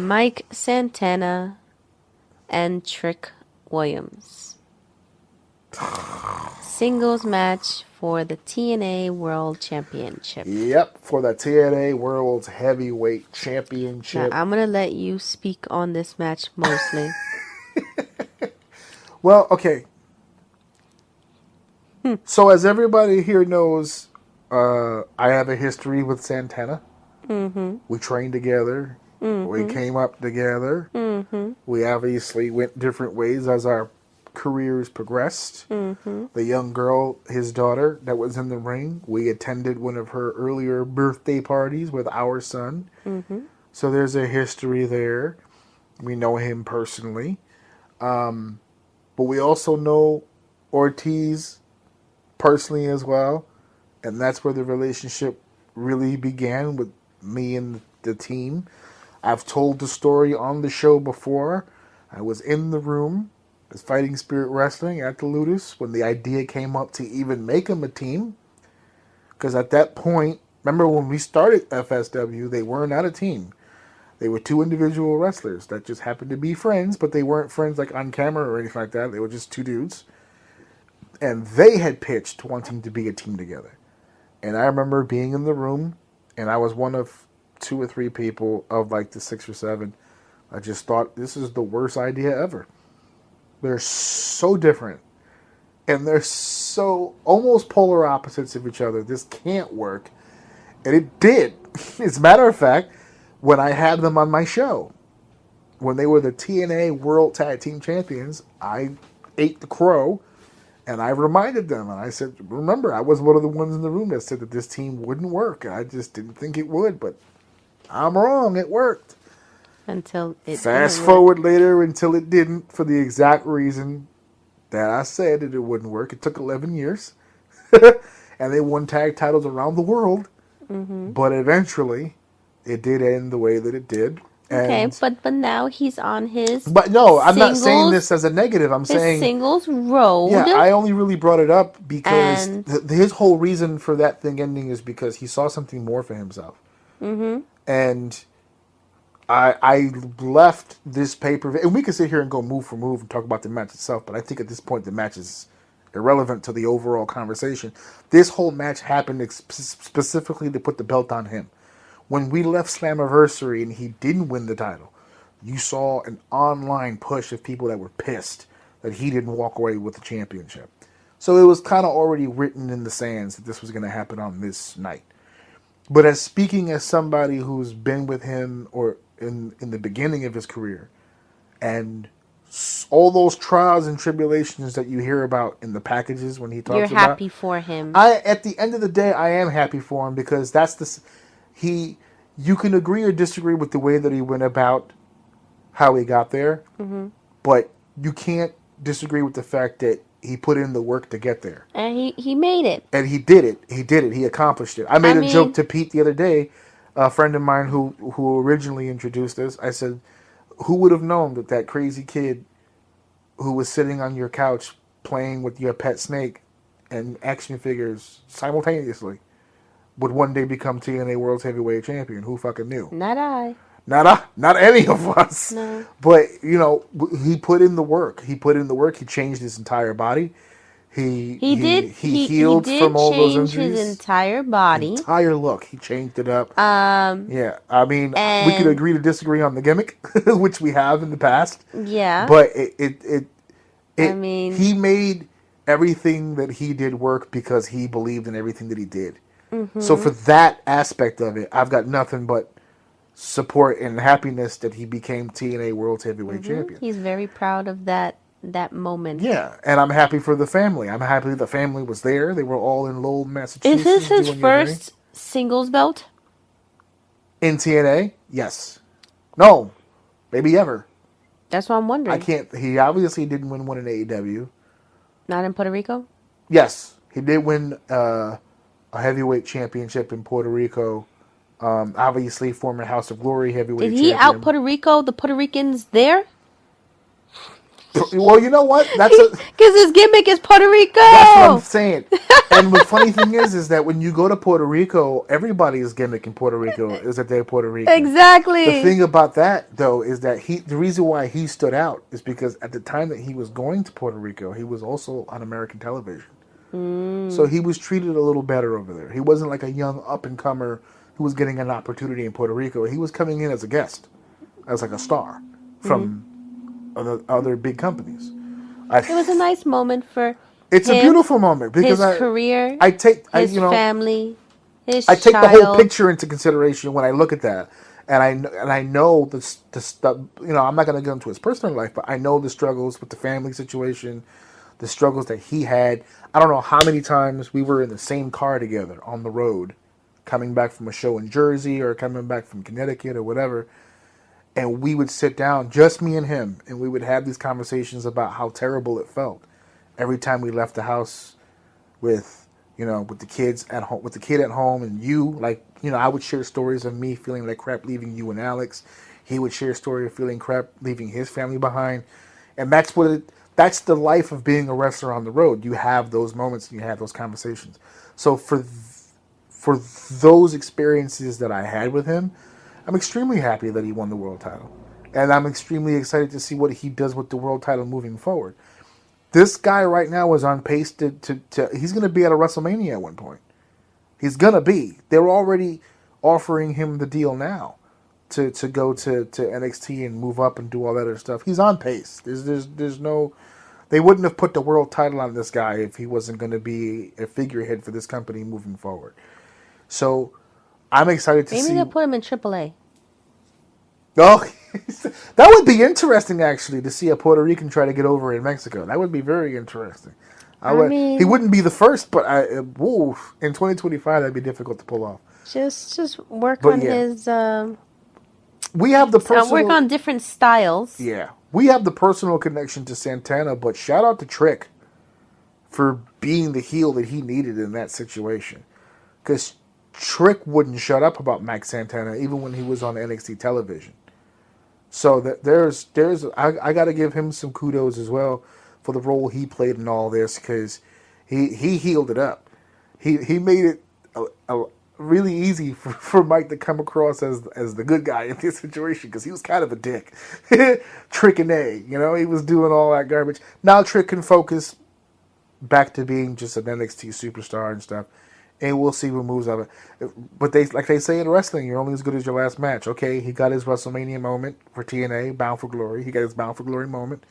Mike Santana and Trick Williams. Singles match for the TNA World Championship. Yep, for the TNA World Heavyweight Championship. Now, I'm going to let you speak on this match mostly. Well, okay. So as everybody here knows, I have a history with Santana. Mm-hmm. We trained together. Mm-hmm. We came up together. Mm-hmm. We obviously went different ways as our careers progressed. Mm-hmm. The young girl, his daughter, that was in the ring, we attended one of her earlier birthday parties with our son. Mm-hmm. So there's a history there. We know him personally. But we also know Ortiz personally as well. And that's where the relationship really began with me and the team. I've told the story on the show before. I was in the room as Fighting Spirit Wrestling at the Ludus when the idea came up to even make them a team. Because at that point, remember when we started FSW, they were not a team. They were two individual wrestlers that just happened to be friends, but they weren't friends like on camera or anything like that. They were just two dudes. And they had pitched wanting to be a team together. And I remember being in the room, and I was one of 2 or 3 people of like the 6 or 7. I just thought, this is the worst idea ever. They're so different. And they're so almost polar opposites of each other. This can't work. And it did. As a matter of fact, when I had them on my show, when they were the TNA World Tag Team Champions, I ate the crow. And I reminded them, and I said, remember, I was one of the ones in the room that said that this team wouldn't work. I just didn't think it would, but I'm wrong. It worked. Until it Fast forward later until it didn't, for the exact reason that I said that it wouldn't work. It took 11 years, and they won tag titles around the world. Mm-hmm. But eventually, it did end the way that it did. Okay, And, but now he's on his. But no, I'm not saying singles- this as a negative. I'm his saying singles road. Yeah, I only really brought it up because And- his whole reason for that thing ending is because he saw something more for himself. Mm-hmm. And I left this paper, and we could sit here and go move for move and talk about the match itself, but I think at this point the match is irrelevant to the overall conversation. This whole match happened specifically to put the belt on him. When we left Slammiversary and he didn't win the title, you saw an online push of people that were pissed that he didn't walk away with the championship. So it was kind of already written in the sands that this was going to happen on this night. But as speaking as somebody who's been with him or in the beginning of his career, and all those trials and tribulations that you hear about in the packages when he talks about, You're happy for him. at the end of the day, I am happy for him because that's you can agree or disagree with the way that he went about how he got there, but you can't disagree with the fact that he put in the work to get there. And he made it. And he did it. He did it. He accomplished it. I made a joke to Pete the other day, a friend of mine who originally introduced this. I said, who would have known that crazy kid who was sitting on your couch playing with your pet snake and action figures simultaneously would one day become TNA World Heavyweight Champion? Who fucking knew? Not I. Not any of us. No. But, he put in the work. He put in the work. He changed his entire body. He healed from all those injuries. He changed his entire body. Entire look. He changed it up. Yeah. I mean, we and- could agree to disagree on the gimmick, which we have in the past. Yeah. But I mean- he made everything that he did work because he believed in everything that he did. Mm-hmm. So for that aspect of it, I've got nothing but support and happiness that he became TNA World Heavyweight Champion. He's very proud of that moment. Yeah, and I'm happy for the family. I'm happy the family was there. They were all in Lowell, Massachusetts. Is this his doing first singles belt? in TNA? Yes. No. Maybe ever. That's what I'm wondering. I can't. He obviously didn't win one in AEW. Not in Puerto Rico? Yes, he did win a heavyweight championship in Puerto Rico. Obviously, former House of Glory heavyweight Did he champion. out Puerto Rico the Puerto Ricans there? Well, you know what? Because his gimmick is Puerto Rico. That's what I'm saying. And the funny thing is that when you go to Puerto Rico, everybody's gimmick in Puerto Rico is that they're Puerto Rican. The Exactly. thing about that, though, is that the reason why he stood out is because at the time that he was going to Puerto Rico, he was also on American television. So he was treated a little better over there. He wasn't like a young up and comer who was getting an opportunity in Puerto Rico. He was coming in as a guest, as like a star from other big companies. It was a nice moment for It's a him, beautiful moment because his career, his you know, family, his I take the whole child. picture into consideration when I look at that, and I know the stuff. You know, I'm not going to get into his personal life, but I know the struggles with the family situation, the struggles that he had. I don't know how many times we were in the same car together on the road, coming back from a show in Jersey or coming back from Connecticut or whatever, and we would sit down, just me and him, and we would have these conversations about how terrible it felt every time we left the house with with the kids at home, with the kid at home, and I would share stories of me feeling like crap leaving you and Alex. He would share a story of feeling crap leaving his family behind, and that's the life of being a wrestler on the road. You have those moments and you have those conversations. So for those experiences that I had with him, I'm extremely happy that he won the world title, and I'm extremely excited to see what he does with the world title moving forward. This guy right now is on pace to he's going to be at a WrestleMania at one point. He's going to be. They're already offering him the deal now to go to NXT and move up and do all that other stuff. He's on pace. There's no, they wouldn't have put the world title on this guy if he wasn't going to be a figurehead for this company moving forward. So I'm excited to Maybe see. they'll put him in AAA. Oh, that would be interesting, actually, to see a Puerto Rican try to get over in Mexico. That would be very interesting. He wouldn't be the first, but in 2025, that'd be difficult to pull off. Just work But on yeah, his. we have the personal. Work on different styles. Yeah, we have the personal connection to Santana, but shout out to Trick for being the heel that he needed in that situation, because Trick wouldn't shut up about Max Santana even when he was on NXT television. So I got to give him some kudos as well for the role he played in all this, because he healed it up. He made it really easy for Mike to come across as the good guy in this situation, because he was kind of a dick. Trick and A, he was doing all that garbage. Now Trick can focus back to being just an NXT superstar and stuff. And we'll see what moves of it. But they say in wrestling, you're only as good as your last match. Okay, he got his WrestleMania moment for TNA, Bound for Glory. He got his Bound for Glory moment.